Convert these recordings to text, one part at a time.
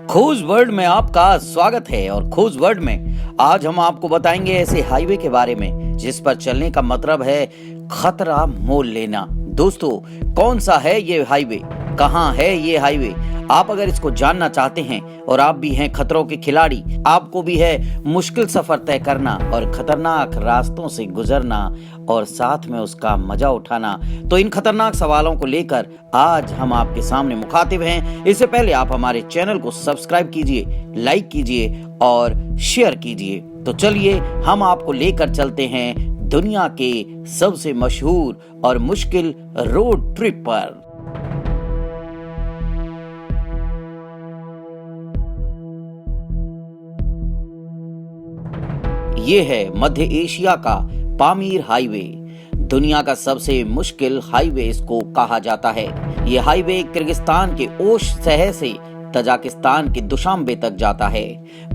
खोज वर्ल्ड में आपका स्वागत है। और खोज वर्ल्ड में आज हम आपको बताएंगे ऐसे हाईवे के बारे में जिस पर चलने का मतलब है खतरा मोल लेना। दोस्तों, कौन सा है ये हाईवे, कहाँ है ये हाईवे? आप अगर इसको जानना चाहते हैं और आप भी हैं खतरों के खिलाड़ी, आपको भी है मुश्किल सफर तय करना और खतरनाक रास्तों से गुजरना और साथ में उसका मजा उठाना, तो इन खतरनाक सवालों को लेकर आज हम आपके सामने मुखातिब हैं। इससे पहले आप हमारे चैनल को सब्सक्राइब कीजिए, लाइक कीजिए और शेयर कीजिए। तो चलिए हम आपको लेकर चलते हैं दुनिया के सबसे मशहूर और मुश्किल रोड ट्रिप पर। ये है मध्य एशिया का पामीर हाईवे। दुनिया का सबसे मुश्किल हाईवे इसको कहा जाता है। ये हाईवे किर्गिस्तान के ओश शहर से तजाकिस्तान के दुशांबे तक जाता है।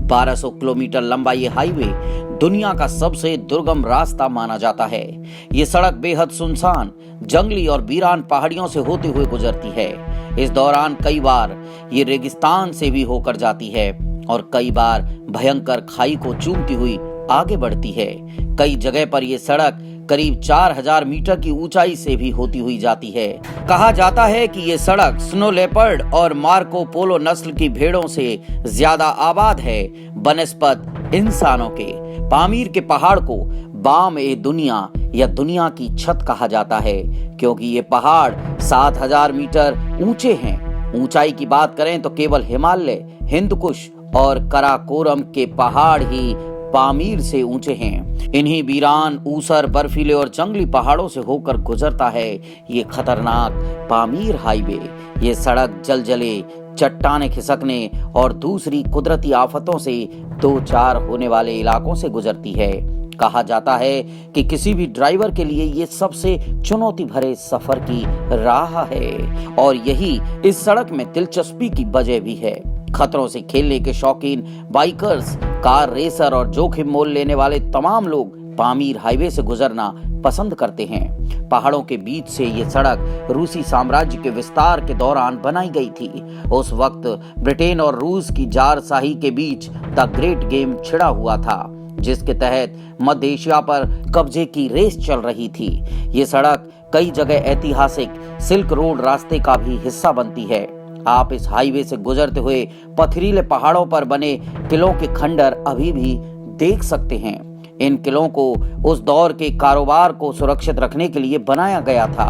1200 किलोमीटर लंबा ये हाईवे दुनिया का सबसे दुर्गम रास्ता माना जाता है। ये सड़क बेहद सुनसान, जंगली और वीरान पहाड़ियों से होते हुए गुजरती है। इस दौरान कई बार ये रेगिस्तान से भी होकर जाती है और कई बार भयंकर खाई को चूमती हुई आगे बढ़ती है। कई जगह पर यह सड़क करीब 4000 मीटर की ऊंचाई से भी होती हुई जाती है। कहा जाता है कि ये सड़क स्नो लेपर्ड और मार्को पोलो नस्ल की भेड़ों से ज्यादा आबाद है बनस्पत इंसानों के। पामीर के पहाड़ को बाम ए दुनिया या दुनिया की छत कहा जाता है क्योंकि ये पहाड़ 7000 मीटर ऊंचे हैं। ऊंचाई की बात करें तो केवल हिमालय, हिंदकुश और कराकोरम के पहाड़ ही पामीर से ऊंचे हैं। इन्हीं वीरान, ऊसर, बर्फीले और जंगली पहाड़ों से होकर गुजरता है ये खतरनाक पामीर हाईवे। ये सड़क जलजले, चट्टाने खिसकने और दूसरी कुदरती आफतों से दो चार होने वाले इलाकों से गुजरती है। कहा जाता है कि किसी भी ड्राइवर के लिए ये सबसे चुनौती भरे सफर की राह है और यही इस सड़क में दिलचस्पी की वजह भी है। खतरों से खेलने के शौकीन बाइकर्स, कार रेसर और जोखिम मोल लेने वाले तमाम लोग पामीर हाईवे से गुजरना पसंद करते हैं। पहाड़ों के बीच से ये सड़क रूसी साम्राज्य के विस्तार के दौरान बनाई गई थी। उस वक्त ब्रिटेन और रूस की जारशाही के बीच द ग्रेट गेम छिड़ा हुआ था, जिसके तहत मध्य एशिया पर कब्जे की रेस चल रही थी। ये सड़क कई जगह ऐतिहासिक सिल्क रोड रास्ते का भी हिस्सा बनती है। आप इस हाईवे से गुजरते हुए पथरीले पहाड़ों पर बने किलों के खंडर अभी भी देख सकते हैं। इन किलों को उस दौर के कारोबार को सुरक्षित रखने के लिए बनाया गया था।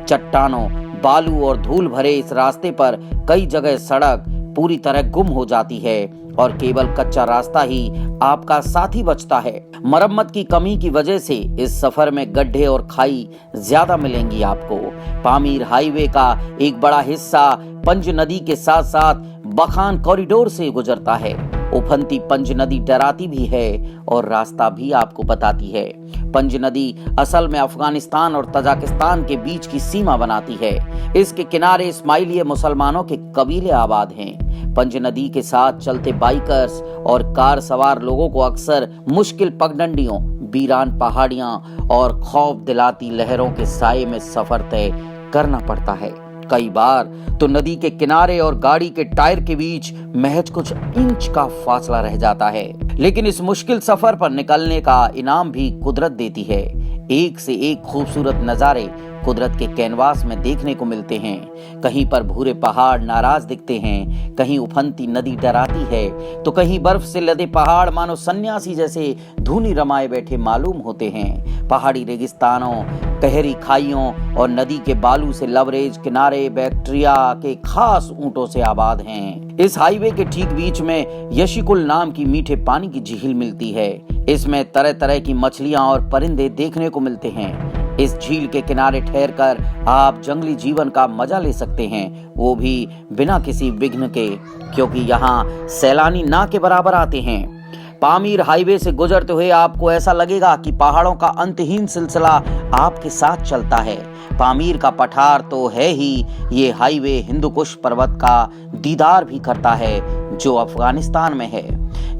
चट्टानों, बालू और धूल भरे इस रास्ते पर कई जगह सड़क पूरी तरह गुम हो जाती है और केवल कच्चा रास्ता ही आपका साथी बचता है। मरम्मत की कमी की वजह से इस सफर में गड्ढे और खाई ज्यादा मिलेंगी आपको। पामीर हाईवे का एक बड़ा हिस्सा पंज नदी के साथ साथ बखान कॉरिडोर से गुजरता है। उफनती पंज नदी डराती भी है और रास्ता भी आपको बताती है। पंज नदी असल में अफगानिस्तान और तजाकिस्तान के बीच की सीमा बनाती है। इसके किनारे इस्माइली मुसलमानों के कबीले आबाद हैं। पंज नदी के साथ चलते बाइकर्स और कार सवार लोगों को अक्सर मुश्किल पगडंडियों, वीरान पहाड़ियां और खौफ दिलाती लहरों के साये में सफर तय करना पड़ता है। कई बार तो नदी के किनारे और गाड़ी के टायर के बीच महज कुछ इंच का फासला रह जाता है। लेकिन इस मुश्किल सफर पर निकलने का इनाम भी कुदरत देती है। एक से एक खूबसूरत नजारे कुदरत के कैनवास में देखने को मिलते हैं। कहीं पर भूरे पहाड़ नाराज दिखते हैं, कहीं उफनती नदी डराती है, तो कहीं बर्फ से लदे पहाड़ मानो सन्यासी जैसे धूनी रमाए बैठे मालूम होते हैं। पहाड़ी रेगिस्तानों, गहरी खाइयों और नदी के बालू से लबरेज किनारे बैक्टीरिया के खास ऊंटों से आबाद हैं। इस हाईवे के ठीक बीच में यशिकुल नाम की मीठे पानी की झील मिलती है। इसमें तरह तरह की मछलियां और परिंदे देखने को मिलते हैं। इस झील के किनारे ठहरकर आप जंगली जीवन का मजा ले सकते हैं, वो भी बिना किसी विघ्न के, क्योंकि यहाँ सैलानी ना के बराबर आते हैं। पामीर हाईवे से गुजरते हुए आपको ऐसा लगेगा कि पहाड़ों का अंतहीन सिलसिला आपके साथ चलता है। पामीर का पठार तो है ही, ये हाईवे हिंदुकुश पर्वत का दीदार भी करता है जो अफगानिस्तान में है।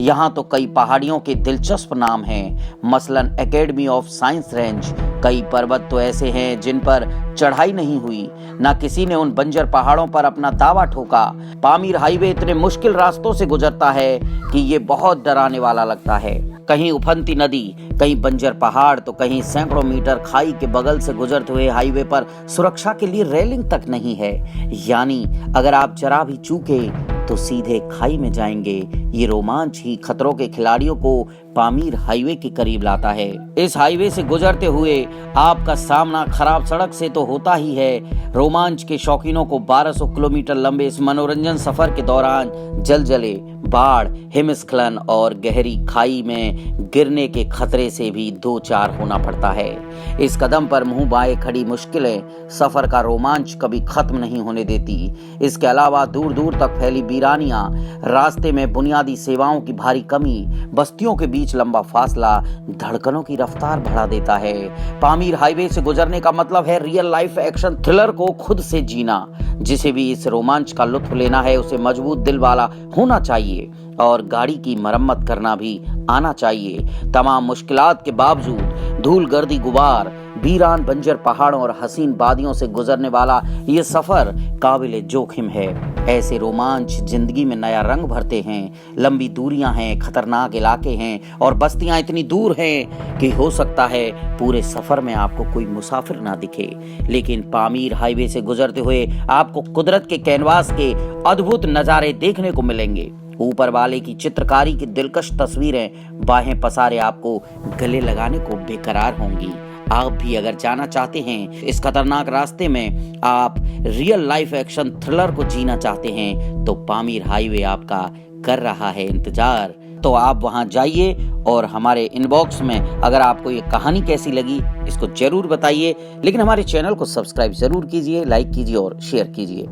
यहाँ तो कई पहाड़ियों के दिलचस्प नाम हैं, मसलन एकेडमी ऑफ साइंस रेंज। कई पर्वत तो ऐसे हैं जिन पर चढ़ाई नहीं हुई, ना किसी ने उन बंजर पहाड़ों पर अपना दावा ठोका। पामीर हाईवे इतने मुश्किल रास्तों से गुजरता है कि ये बहुत डराने वाला लगता है। कहीं उफनती नदी, कहीं बंजर पहाड़, तो कहीं सैकड़ों मीटर खाई के बगल से गुजरते हुए हाईवे पर सुरक्षा के लिए रेलिंग तक नहीं है। यानी अगर आप जरा भी चूके तो सीधे खाई में जाएंगे। ये रोमांच ही खतरों के खिलाड़ियों को पामीर हाईवे के करीब लाता है। इस हाईवे से गुजरते हुए आपका सामना खराब सड़क से तो होता ही है। रोमांच के शौकीनों को 1200 किलोमीटर लंबे इस मनोरंजन सफर के दौरान जलजले, बाढ़, हिमस्खलन और गहरी खाई में गिरने के खतरे से भी दो चार होना पड़ता है। इस कदम पर मुंह बाएं खड़ी मुश्किलें सफर का रोमांच कभी खत्म नहीं होने देती। इसके अलावा दूर दूर तक फैली वीरानियां, रास्ते में बुनियादी सेवाओं की भारी कमी, बस्तियों के बीच लंबा फासला धड़कनों की रफ्तार बढ़ा देता है। पामीर हाईवे से गुजरने का मतलब है रियल लाइफ एक्शन थ्रिलर को खुद से जीना। जिसे भी इस रोमांच का लुत्फ लेना है उसे मजबूत दिल वाला होना चाहिए और गाड़ी की मरम्मत करना भी आना चाहिए। तमाम मुश्किलात के बावजूद धूल गर्दी गुबार, वीरान बंजर पहाड़ों और हसीन वादियों से गुजरने वाला ये सफर काबिले जोखिम है। ऐसे रोमांच जिंदगी में नया रंग भरते हैं। लंबी दूरियां हैं, खतरनाक इलाके हैं और बस्तियां इतनी दूर हैं कि हो सकता है पूरे सफर में आपको कोई मुसाफिर ना दिखे। लेकिन पामीर हाईवे से गुजरते हुए आपको कुदरत के कैनवास के अद्भुत नजारे देखने को मिलेंगे। ऊपर वाले की चित्रकारी की दिलकश तस्वीरें बाहें पसारे आपको गले लगाने को बेकरार होंगी। आप भी अगर जाना चाहते हैं इस खतरनाक रास्ते में, आप रियल लाइफ एक्शन थ्रिलर को जीना चाहते हैं, तो पामीर हाईवे आपका कर रहा है इंतजार। तो आप वहां जाइए और हमारे इनबॉक्स में अगर आपको ये कहानी कैसी लगी इसको जरूर बताइए। लेकिन हमारे चैनल को सब्सक्राइब जरूर कीजिए, लाइक कीजिए और शेयर कीजिए।